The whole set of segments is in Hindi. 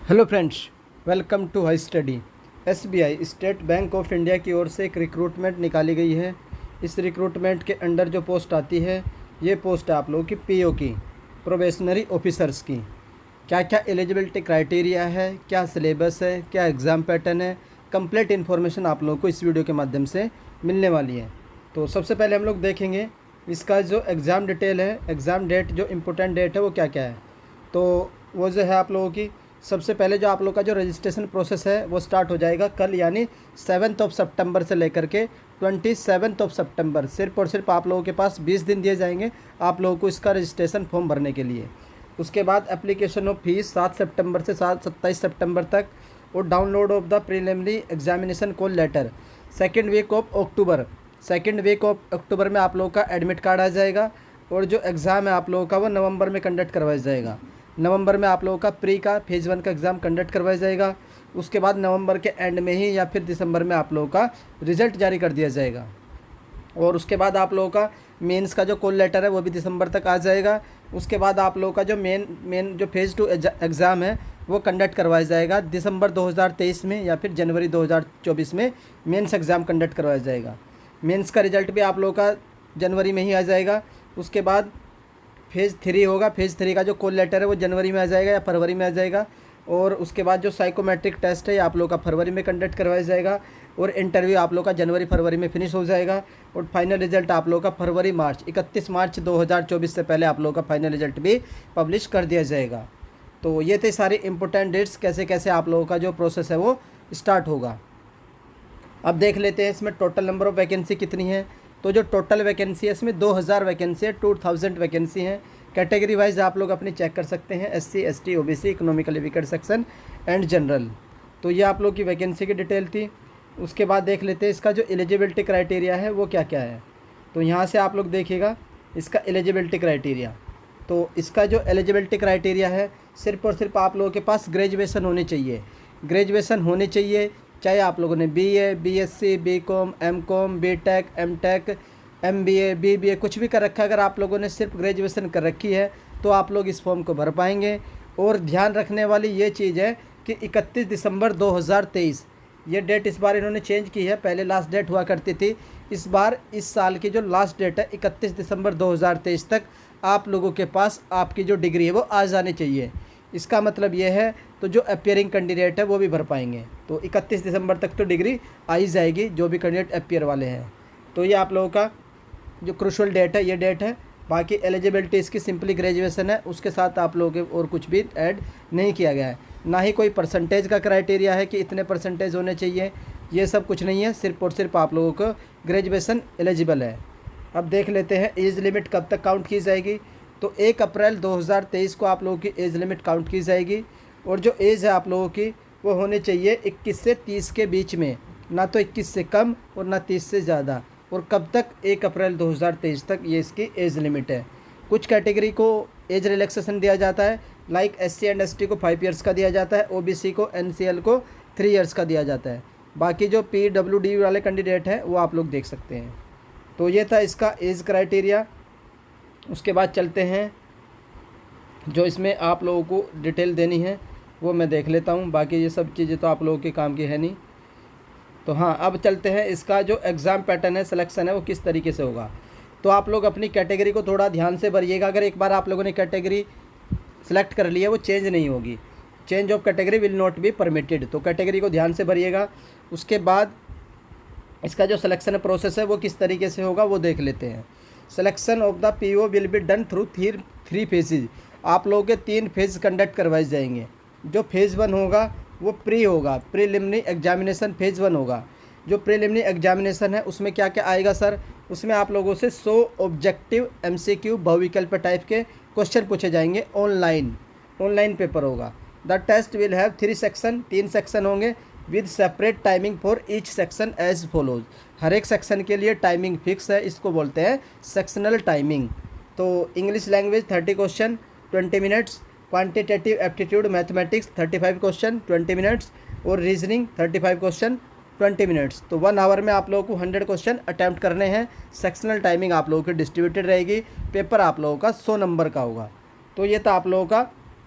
Hello friends, welcome to high study. SBI State Bank of India की ओर से एक रिक्रूटमेंट निकाली गई है। इस रिक्रूटमेंट के अंडर जो पोस्ट आती है, ये पोस्ट है आप लोगों की पीओ की, प्रोबेशनरी ऑफिसर्स की। क्या क्या एलिजिबिलिटी क्राइटेरिया है, क्या सिलेबस है, क्या एग्ज़ाम पैटर्न है, कंप्लीट इन्फॉर्मेशन आप लोगों को इस वीडियो के माध्यम से मिलने वाली है। तो सबसे पहले हम लोग देखेंगे इसका जो एग्ज़ाम डिटेल है, एग्ज़ाम डेट, जो इम्पोर्टेंट डेट है वो क्या क्या है। तो वो जो है आप लोगों की सबसे पहले जो आप लोग का जो रजिस्ट्रेशन प्रोसेस है वो स्टार्ट हो जाएगा कल, यानी 7 सितंबर से लेकर के 27 सितंबर। सिर्फ और सिर्फ आप लोगों के पास 20 दिन दिए जाएंगे आप लोगों को इसका रजिस्ट्रेशन फॉर्म भरने के लिए। उसके बाद एप्लीकेशन ऑफ फीस 7 सितंबर से 27 सितंबर तक, और download of the preliminary examination call letter second week of October में आप लोगों का एडमिट कार्ड आ जाएगा। और जो एग्ज़ाम है आप लोगों का वो नवंबर में कंडक्ट करवाया जाएगा। नवंबर में आप लोगों का प्री का फेज़ 1 का एग्ज़ाम कंडक्ट करवाया जाएगा। उसके बाद नवंबर के एंड में ही या फिर दिसंबर में आप लोगों का रिज़ल्ट जारी कर दिया जाएगा। और उसके बाद आप लोगों का मेंस का जो कॉल लेटर है वो भी दिसंबर तक आ जाएगा। उसके बाद आप लोगों का जो मेन जो फेज़ 2 एग्ज़ाम है वो कंडक्ट करवाया जाएगा दिसंबर 2023 में, या फिर जनवरी 2024 में मेंस एग्ज़ाम कंडक्ट करवाया जाएगा। मेंस का रिज़ल्ट भी आप लोगों का जनवरी में ही आ जाएगा। उसके बाद फेज़ 3 होगा। फेज़ 3 का जो कॉल लेटर है वो जनवरी में आ जाएगा या फरवरी में आ जाएगा। और उसके बाद जो साइकोमेट्रिक टेस्ट है आप लोगों का फरवरी में कंडक्ट करवाया जाएगा। और इंटरव्यू आप लोगों का जनवरी फरवरी में फिनिश हो जाएगा। और फाइनल रिजल्ट आप लोगों का फरवरी मार्च 31 मार्च 2024 से पहले आप लोगों का फाइनल रिजल्ट भी पब्लिश कर दिया जाएगा। तो ये थे सारी इंपॉर्टेंट डेट्स, कैसे कैसे आप लोगों का जो प्रोसेस है वो स्टार्ट होगा। अब देख लेते हैं इसमें टोटल नंबर ऑफ़ वैकेंसी कितनी है। तो जो टोटल वैकेंसी है इसमें 2000 वैकेंसी है, 2000 वैकेंसी है। कैटेगरी वाइज आप लोग अपनी चेक कर सकते हैं, SC ST OBC, economically weaker section and general. तो ये आप लोग की वैकेंसी की डिटेल थी। उसके बाद देख लेते हैं इसका जो एलिजिबिलिटी क्राइटेरिया है वो क्या क्या है। तो यहाँ से आप लोग देखिएगा इसका एलिजिबिलिटी क्राइटेरिया। तो इसका जो एलिजिबिलिटी क्राइटेरिया है, सिर्फ और सिर्फ आप लोगों के पास ग्रेजुएसन होनी चाहिए। ग्रेजुएसन होनी चाहिए, चाहे आप लोगों ने BA, BSc, BCom, MCom, BTech, MTech, MBA, BBA कुछ भी कर रखा है, अगर आप लोगों ने सिर्फ ग्रेजुएसन कर रखी है तो आप लोग इस फॉर्म को भर पाएंगे। और ध्यान रखने वाली ये चीज़ है कि 31 दिसंबर 2023 ये डेट इस बार इन्होंने चेंज की है। पहले लास्ट डेट हुआ करती थी, इस बार इस साल की जो लास्ट डेट है 31 दिसंबर 2023 तक आप लोगों के पास आपकी जो डिग्री है वो आ जानी चाहिए। इसका मतलब ये है तो जो अपियरिंग कैंडिडेट है वो भी भर पाएंगे। तो 31 दिसंबर तक तो डिग्री आ ही जाएगी जो भी कैंडिडेट अपियर वाले हैं। तो ये आप लोगों का जो क्रूशल डेट है ये डेट है। बाकी एलिजिबिलिटी इसकी सिंपली ग्रेजुएसन है, उसके साथ आप लोगों के और कुछ भी ऐड नहीं किया गया है। ना ही कोई परसेंटेज का क्राइटेरिया है कि इतने परसेंटेज होने चाहिए, ये सब कुछ नहीं है। सिर्फ और सिर्फ आप लोगों को ग्रेजुएसन एलिजिबल है। अब देख लेते हैं एज लिमिट कब तक काउंट की जाएगी। तो 1 अप्रैल 2023 को आप लोगों की एज लिमिट काउंट की जाएगी। और जो एज है आप लोगों की वो होनी चाहिए 21 से 30 के बीच में, ना तो 21 से कम और ना 30 से ज़्यादा। और कब तक, 1 अप्रैल 2023 तक ये इसकी एज लिमिट है। कुछ कैटेगरी को एज रिलैक्सेशन दिया जाता है, लाइक SC एंड ST को 5 ईयर्स का दिया जाता है, OBC को NCL को 3 ईयर्स का दिया जाता है। बाकी जो PWD वाले कैंडिडेट हैं वो आप लोग देख सकते हैं। तो ये था इसका एज क्राइटेरिया। उसके बाद चलते हैं जो इसमें आप लोगों को डिटेल देनी है वो मैं देख लेता हूँ। बाकी ये सब चीज़ें तो आप लोगों के काम की है नहीं। तो हाँ, अब चलते हैं इसका जो एग्ज़ाम पैटर्न है, सिलेक्शन है, वो किस तरीके से होगा। तो आप लोग अपनी कैटेगरी को थोड़ा ध्यान से भरिएगा। अगर एक बार आप लोगों ने कैटेगरी सेलेक्ट कर ली है वो चेंज नहीं होगी। Change of category will not be permitted. तो कैटेगरी को ध्यान से भरिएगा। उसके बाद इसका जो सिलेक्शन प्रोसेस है वो किस तरीके से होगा वो देख लेते हैं। Selection of the PO will be done through 3 phases. आप लोगों के 3 फेज़ कंडक्ट करवाए जाएंगे। जो फेज़ 1 होगा वो प्री होगा, प्रीलिमिनरी एग्जामिनेशन फेज़ 1 होगा। जो प्रीलिमिनरी एग्जामिनेशन है उसमें क्या क्या आएगा सर, उसमें आप लोगों से 100 ऑब्जेक्टिव MCQ बहुविकल्प टाइप के क्वेश्चन पूछे जाएंगे। ऑनलाइन पेपर होगा। The test will have 3 section, 3 section होंगे with separate timing for each section as follows. हर एक सेक्शन के लिए टाइमिंग फिक्स है, इसको बोलते हैं सेक्शनल टाइमिंग। तो English language 30 question 20 minutes, quantitative aptitude mathematics 35 question 20 minutes, और रीजनिंग 35 क्वेश्चन 20 मिनट्स। तो 1 आवर में आप लोगों को 100 क्वेश्चन अटैम्प्ट करने हैं। सेक्शनल टाइमिंग आप लोगों की डिस्ट्रीब्यूटेड रहेगी। पेपर आप लोगों का 100 नंबर का होगा। तो ये था आप लोगों का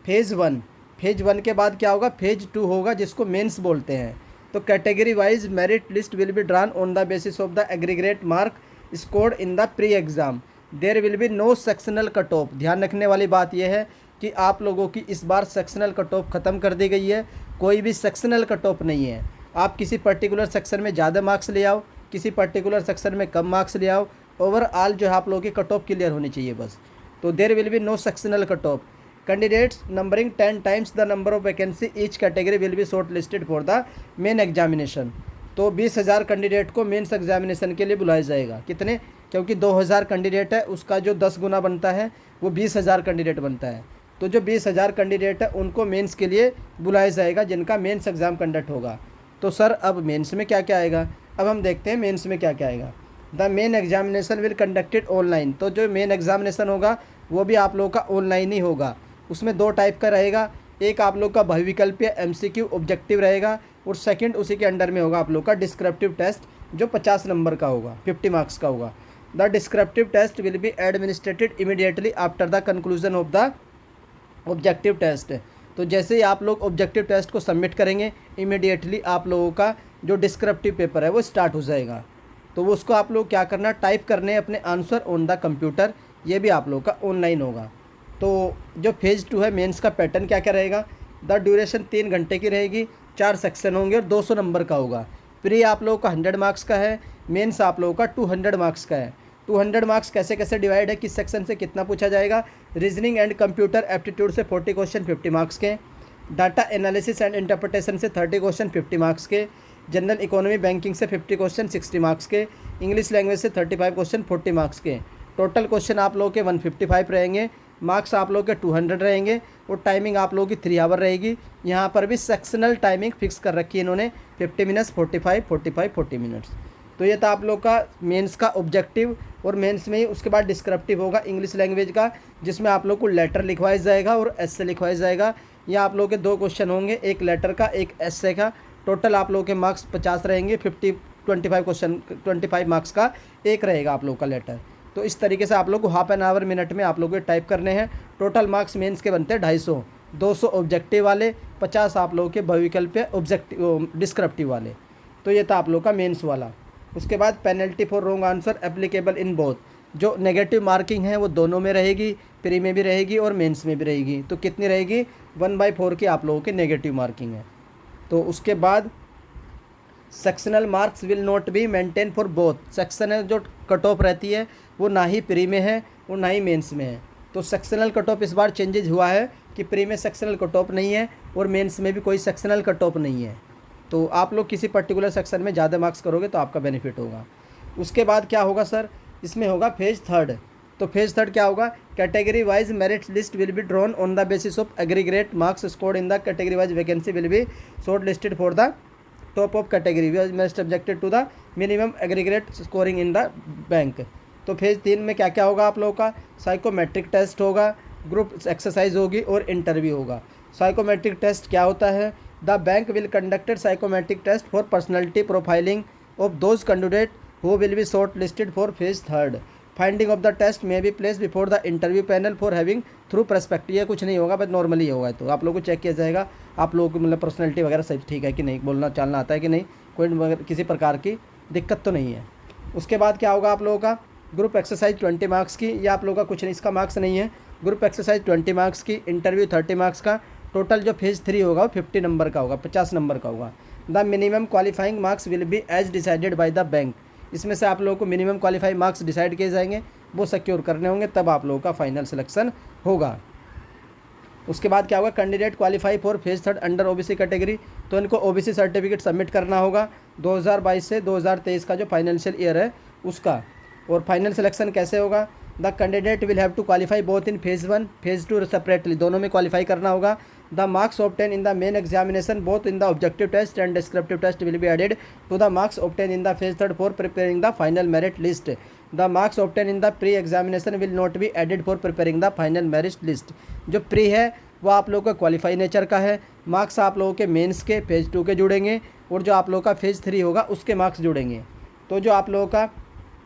फेज़ 1। फेज 1 के बाद क्या होगा, फेज 2 होगा जिसको मेंस बोलते हैं। तो category wise merit list will be drawn on the basis of the aggregate mark scored in the pre exam. There will be no sectional cut off. ध्यान रखने वाली बात यह है कि आप लोगों की इस बार सेक्शनल कट ऑफ ख़त्म कर दी गई है, कोई भी सेक्शनल कट ऑफ नहीं है। आप किसी पर्टिकुलर सेक्शन में ज़्यादा मार्क्स ले आओ, किसी पर्टिकुलर सेक्शन में कम मार्क्स ले आओ, ओवरऑल जो है आप लोगों की कट ऑफ क्लियर होनी चाहिए बस। तो there will be no sectional cut off. Candidates numbering 10 times the number of vacancy each category will be short listed for the main examination. तो 20,000 कैंडिडेट को मेंस एग्जामिनेशन के लिए बुलाया जाएगा। कितने, क्योंकि 2,000 कैंडिडेट है, उसका जो 10 गुना बनता है वो 20,000 कैंडिडेट बनता है। तो जो 20,000 कैंडिडेट है उनको मेंस के लिए बुलाया जाएगा, जिनका मेंस एग्ज़ाम कंडक्ट होगा। तो सर अब मेंस में क्या क्या आएगा, अब हम देखते हैं मेंस में क्या क्या आएगा। The main examination will conducted online. तो जो मेन एग्जामिनेशन होगा वो भी आप लोगों का ऑनलाइन ही होगा। उसमें 2 टाइप का रहेगा, एक आप लोग का बहुविकल्पीय MCQ ऑब्जेक्टिव रहेगा, और सेकंड उसी के अंडर में होगा आप लोग का डिस्क्रिप्टिव टेस्ट जो 50 नंबर का होगा, 50 मार्क्स का होगा। The descriptive test will be administered immediately after the conclusion of the objective test. तो जैसे ही आप लोग ऑब्जेक्टिव टेस्ट को सबमिट करेंगे, इमीडिएटली आप लोगों का जो डिस्क्रिप्टिव पेपर है वो स्टार्ट हो जाएगा। तो वो उसको आप लोग क्या करना, टाइप करने अपने आंसर ऑन द कंप्यूटर, ये भी आप लोगों का ऑनलाइन होगा। तो जो फेज़ 2 है मेंस का पैटर्न क्या क्या रहेगा, द ड्यूरेशन 3 घंटे की रहेगी, 4 सेक्शन होंगे और 200 नंबर का होगा। प्री आप लोगों का 100 मार्क्स का है, मेंस आप लोगों का 200 मार्क्स का है। 200 मार्क्स कैसे कैसे डिवाइड है, किस सेक्शन से कितना पूछा जाएगा। रीजनिंग एंड कंप्यूटर एप्टीट्यूड से 40 क्वेश्चन 50 मार्क्स के, डाटा एनालिसिस एंड इंटरप्रिटेशन से 30 क्वेश्चन 50 मार्क्स के, जनरल इकोनॉमी बैंकिंग से 50 क्वेश्चन 60 मार्क्स के, इंग्लिश लैंग्वेज से 35 क्वेश्चन 40 मार्क्स के। टोटल क्वेश्चन आप लोगों के 155 रहेंगे, मार्क्स आप लोगों के 200 रहेंगे, और टाइमिंग आप लोगों की 3 आवर रहेगी। यहाँ पर भी सेक्शनल टाइमिंग फिक्स कर रखी है इन्होंने, 50 मिनट्स, 45, 45, 40 मिनट्स। तो ये था आप लोग का मेंस का ऑब्जेक्टिव, और मेंस में ही उसके बाद डिस्क्रिप्टिव होगा इंग्लिश लैंग्वेज का, जिसमें आप लोग को लेटर लिखवाया जाएगा और एस्से लिखवाया जाएगा। यहाँ आप लोग के 2 क्वेश्चन होंगे, एक लेटर का एक एस्से का। टोटल आप लोगों के मार्क्स 50 रहेंगे, 25 क्वेश्चन 25 मार्क्स का एक रहेगा आप लोग का लेटर। तो इस तरीके से आप लोग को हाफ एन आवर मिनट में आप लोग को टाइप करने हैं। टोटल मार्क्स मेंस के बनते हैं 250, 200 ऑब्जेक्टिव वाले, 50 आप लोगों के बहुविकल्पीय ऑब्जेक्टिव डिस्क्रिप्टिव वाले। तो ये था आप लोग का मेंस वाला। उसके बाद penalty for wrong answer applicable in both. जो नेगेटिव मार्किंग है वो दोनों में रहेगी, प्री में भी रहेगी और मेंस में भी रहेगी। तो कितनी रहेगी, 1/4 की आप लोगों की नेगेटिव मार्किंग है। तो उसके बाद sectional marks will not be maintain for both. Sectional जो कट ऑफ रहती है वो ना ही प्री में है और ना ही मेंस में है। तो सेक्शनल कट ऑफ इस बार चेंजेज हुआ है कि प्री में सेक्शनल कट ऑफ नहीं है और मेंस में भी कोई सेक्शनल कट ऑफ नहीं है। तो आप लोग किसी पर्टिकुलर सेक्शन में ज़्यादा मार्क्स करोगे तो आपका बेनिफिट होगा। उसके बाद क्या होगा सर, इसमें होगा फेज़ 3। तो फेज़ 3 क्या होगा, category wise merit list will be drawn on the basis of aggregate marks scored in the category wise vacancy will be short listed for the top of category must subjected to the minimum aggregate scoring in the bank. तो फेज़ 3 में क्या क्या होगा आप लोगों का, साइकोमेट्रिक टेस्ट होगा, ग्रुप एक्सरसाइज होगी और इंटरव्यू होगा। साइकोमेट्रिक टेस्ट क्या होता है, the bank will conducted psychometric test for personality profiling of those candidate who will be short listed for phase 3। Finding of the test में be place before the interview panel for having through perspective. ये कुछ नहीं होगा, बस नॉर्मली होगा। तो आप लोगों को चेक किया जाएगा आप लोगों की मतलब पर्सनैलिटी वगैरह सब ठीक है कि नहीं, बोलना चालना आता है कि नहीं, कोई किसी प्रकार की दिक्कत तो नहीं है। उसके बाद क्या होगा आप लोगों का, ग्रुप एक्सरसाइज 20 मार्क्स की, या आप लोगों का कुछ नहीं, इसका मार्क्स नहीं है। ग्रुप एक्सरसाइज 20 मार्क्स की, इंटरव्यू 30 मार्क्स का। टोटल जो फेज़ 3 होगा वो 50 नंबर का होगा, 50 नंबर का होगा। The minimum qualifying marks will be as decided by the bank. इसमें से आप लोगों को मिनिमम क्वालिफाइंग मार्क्स डिसाइड किए जाएंगे, वो सिक्योर करने होंगे, तब आप लोगों का फाइनल सिलेक्शन होगा। उसके बाद क्या होगा, candidate qualify for phase 3 under OBC category. तो इनको OBC सर्टिफिकेट सबमिट करना होगा 2022 से 2023 का जो फाइनेंशियल ईयर है उसका। और फाइनल सिलेक्शन कैसे होगा, the candidate will have to qualify both in phase 1 phase 2 separately, दोनों में क्वालिफाई करना होगा। The marks obtain in the main examination both in the objective test and descriptive test will be added to the marks obtain in the phase 3 for preparing the final merit list. The marks obtain in the pre examination will not be added for preparing the final merit list. जो प्री है वो आप लोगों का क्वालिफाई नेचर का है, मार्क्स आप लोगों के मेंस के फेज़ 2 के जुड़ेंगे, और जो आप लोगों का फेज़ 3 होगा उसके मार्क्स जुड़ेंगे। तो जो आप लोगों का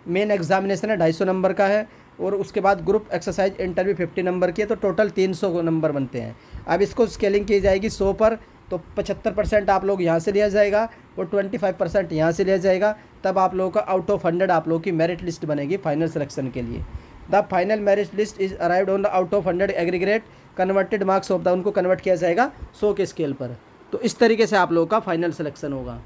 मेन एग्जामिनेशन है 250 नंबर का है, और उसके बाद ग्रुप एक्सरसाइज इंटरव्यू 50 नंबर की है, तो टोटल 300 नंबर बनते हैं। अब इसको स्केलिंग की जाएगी 100 पर, तो 75% आप लोग यहाँ से लिया जाएगा और 25% यहाँ से लिया जाएगा। तब आप लोगों का आउट ऑफ 100 आप लोगों की मेरिट लिस्ट बनेगी फाइनल सिलेक्शन के लिए। The final merit list is arrived on the out of 100 aggregate converted marks of the, उनको कन्वर्ट किया जाएगा 100 के स्केल पर। तो इस तरीके से आप लोगों का फाइनल सिलेक्शन होगा।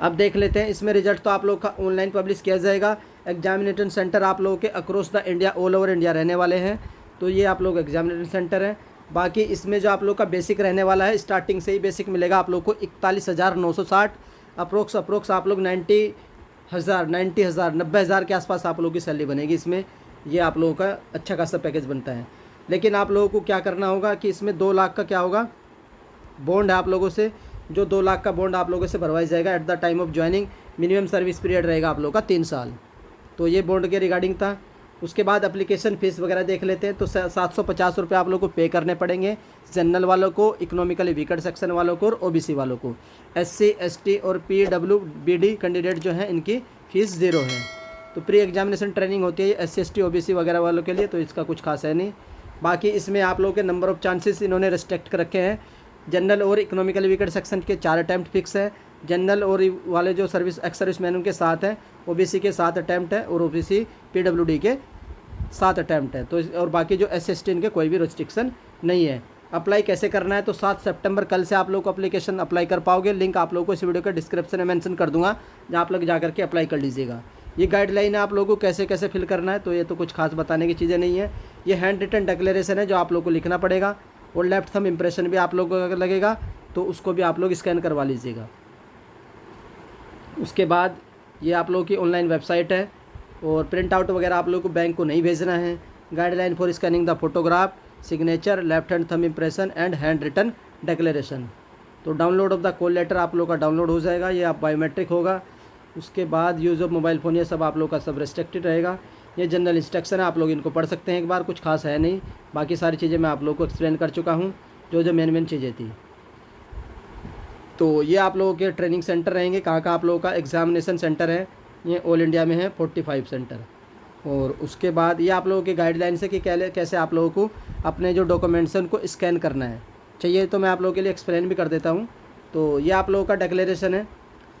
अब देख लेते हैं इसमें रिजल्ट तो आप लोग का ऑनलाइन पब्लिश किया जाएगा। एग्जामिनेशन सेंटर आप लोगों के across the India, all over India रहने वाले हैं। तो ये आप लोग एग्जामिनेशन सेंटर हैं। बाकी इसमें जो आप लोग का बेसिक रहने वाला है, स्टार्टिंग से ही बेसिक मिलेगा आप लोग को 41,960 अप्रोक्स आप लोग 90,000 90,000 के आसपास आप लोगों की सैलरी बनेगी इसमें। ये आप लोगों का अच्छा खासा पैकेज बनता है। लेकिन आप लोगों को क्या करना होगा कि इसमें 2 लाख का क्या होगा, बॉन्ड है आप लोगों से, जो 2 लाख का बॉन्ड आप लोगों से भरवाया जाएगा at the time of joining. Minimum service period रहेगा आप लोगों का 3 साल। तो ये बॉन्ड के रिगार्डिंग था। उसके बाद एप्लीकेशन फ़ीस वगैरह देख लेते हैं। तो 750 रुपये आप लोगों को पे करने पड़ेंगे जनरल वालों को, इकोनॉमिकली वीकर सेक्शन वालों को और ओबीसी वालों को। SC ST और PWBD कैंडिडेट जो हैं इनकी फ़ीस 0 है। तो प्री एग्जामिनेशन ट्रेनिंग होती है SC ST OBC वगैरह वालों के लिए, तो इसका कुछ खास है नहीं। बाकी इसमें आप लोगों के नंबर ऑफ़ चांसेस इन्होंने रिस्ट्रिक्ट कर रखे हैं। जनरल और इकोनॉमिकली वीकर सेक्शन के 4 अटैम्प्ट फिक्स है। जनरल और वाले जो एक्स सर्विसमैन उनके 7 हैं, ओबीसी के 7 अटैम्प्ट है और ओबीसी PWD के 7 अटैम्प्ट है। तो और बाकी जो SC ST इनके कोई भी रिस्ट्रिक्शन नहीं है। अप्लाई कैसे करना है, तो 7 सितंबर कल से आप लोग को एप्लीकेशन अप्लाई कर पाओगे। लिंक आप लोगों को इस वीडियो के डिस्क्रिप्शन में मेंशन कर दूंगा, जहाँ आप लोग जा करके अप्लाई कर लीजिएगा। ये गाइडलाइन है आप लोगों को कैसे कैसे फिल करना है। तो ये तो कुछ खास बताने की चीज़ें नहीं है। ये हैंड रिटन डिक्लेरेशन है जो आप लोग को लिखना पड़ेगा, और लेफ्ट थंब इम्प्रेशन भी आप लोगों को लगेगा, तो उसको भी आप लोग स्कैन करवा लीजिएगा। उसके बाद ये आप लोगों की ऑनलाइन वेबसाइट है, और प्रिंट आउट वगैरह आप लोगों को बैंक को नहीं भेजना है। Guideline for scanning the photograph, signature, left hand thumb impression and handwritten declaration. तो download of the call letter आप लोग का डाउनलोड हो जाएगा, ये आप बायोमेट्रिक होगा। उसके बाद यूज़ ऑफ मोबाइल फ़ोन, ये सब आप लोग का सब रिस्ट्रिक्टेड रहेगा। ये जनरल इंस्ट्रक्शन है, आप लोग इनको पढ़ सकते हैं एक बार, कुछ खास है नहीं। बाकी सारी चीज़ें मैं आप लोग को एक्सप्लेन कर चुका हूँ, जो मेन चीज़ें थी। तो ये आप लोगों के ट्रेनिंग सेंटर रहेंगे। कहाँ आप लोगों का एग्जामिनेशन सेंटर है, ये ऑल इंडिया में है 45 सेंटर। और उसके बाद ये आप लोगों की गाइडलाइंस है कि कैसे आप लोगों को अपने जो डॉक्यूमेंट्स हैं उनको स्कैन करना है। चाहिए तो मैं आप लोगों के लिए एक्सप्लेन भी कर देता हूँ। तो ये आप लोगों का डिक्लेरेशन है,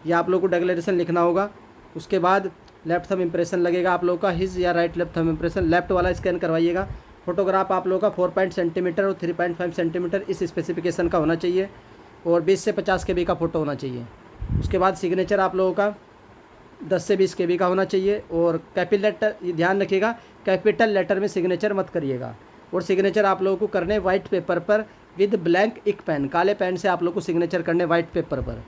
ये आप लोगों को डिक्लेरेशन लिखना होगा। उसके बाद लेफ्ट थंब इम्प्रेशन लगेगा आप लोगों का, हिज या right left thumb impression, left वाला स्कैन करवाइएगा। फोटोग्राफ आप लोगों का 4 सेंटीमीटर और 3.5 सेंटीमीटर इस स्पेसिफिकेशन का होना चाहिए, और 20 से 50 KB का फ़ोटो होना चाहिए। उसके बाद सिग्नेचर आप लोगों का 10 से 20 KB का होना चाहिए। और कैपिटल लेटर, ये ध्यान रखिएगा, कैपिटल लेटर में सिग्नेचर मत करिएगा। और सिग्नेचर आप लोगों को करने वाइट पेपर पर विद ब्लैंक इंक पेन, काले पेन से आप लोगों को सिग्नेचर करने वाइट पेपर पर।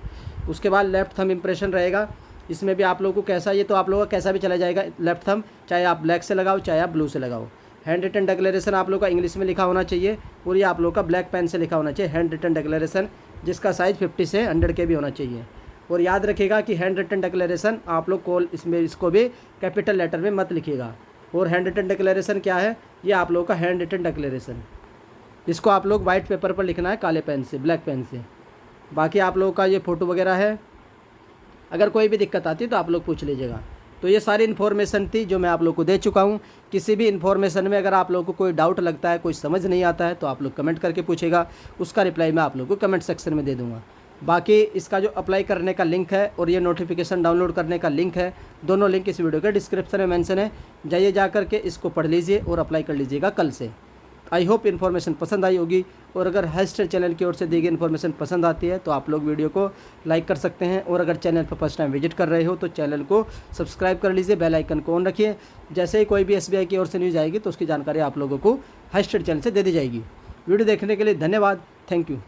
उसके बाद लेफ्ट थंब इम्प्रेशन रहेगा, इसमें भी आप लोगों को कैसा, ये तो आप लोगों का कैसा भी चला जाएगा लेफ्ट थंब, चाहे आप ब्लैक से लगाओ चाहे आप ब्लू से लगाओ। हैंड रिटन डिक्लेरेशन आप लोग का इंग्लिश में लिखा होना चाहिए, और ये आप लोग का ब्लैक पेन से लिखा होना चाहिए हैंड रिटन डिक्लेरेशन, जिसका साइज़ 50 से 100 KB होना चाहिए। और याद रखिएगा कि हैंड रिटन डिक्लेरेशन आप लोग को इसको भी कैपिटल लेटर में मत लिखिएगा। और हैंड रिटन डिक्लेरेशन क्या है, ये आप लोगों का हैंड रिटन डिक्लेरेशन, इसको आप लोग वाइट पेपर पर लिखना है काले पेन से, ब्लैक पेन से। बाकी आप लोगों का ये फ़ोटो वगैरह है, अगर कोई भी दिक्कत आती है तो आप लोग पूछ लीजिएगा। तो ये सारी इन्फॉर्मेशन थी जो मैं आप लोग को दे चुका हूँ। किसी भी इन्फॉर्मेशन में अगर आप लोगों को कोई डाउट लगता है, कोई समझ नहीं आता है, तो आप लोग कमेंट करके पूछेगा, उसका रिप्लाई मैं आप लोग को कमेंट सेक्शन में दे दूँगा। बाकी इसका जो अप्लाई करने का लिंक है और ये नोटिफिकेशन डाउनलोड करने का लिंक है, दोनों लिंक इस वीडियो के डिस्क्रिप्शन में मेंशन है। जाइए जा करके इसको पढ़ लीजिए और अप्लाई कर लीजिएगा कल से। आई होप इन्फॉर्मेशन पसंद आई होगी, और अगर हाईस्टाइल चैनल की ओर से दी गई इन्फॉर्मेशन पसंद आती है तो आप लोग वीडियो को लाइक कर सकते हैं। और अगर चैनल पर फर्स्ट टाइम विजिट कर रहे हो तो चैनल को सब्सक्राइब कर लीजिए, बेल आइकन को ऑन रखिए। जैसे ही कोई भी SBI की ओर से न्यूज़ आएगी तो उसकी जानकारी आप लोगों को हाईस्टाइल चैनल से दे दी जाएगी। वीडियो देखने के लिए धन्यवाद, थैंक यू।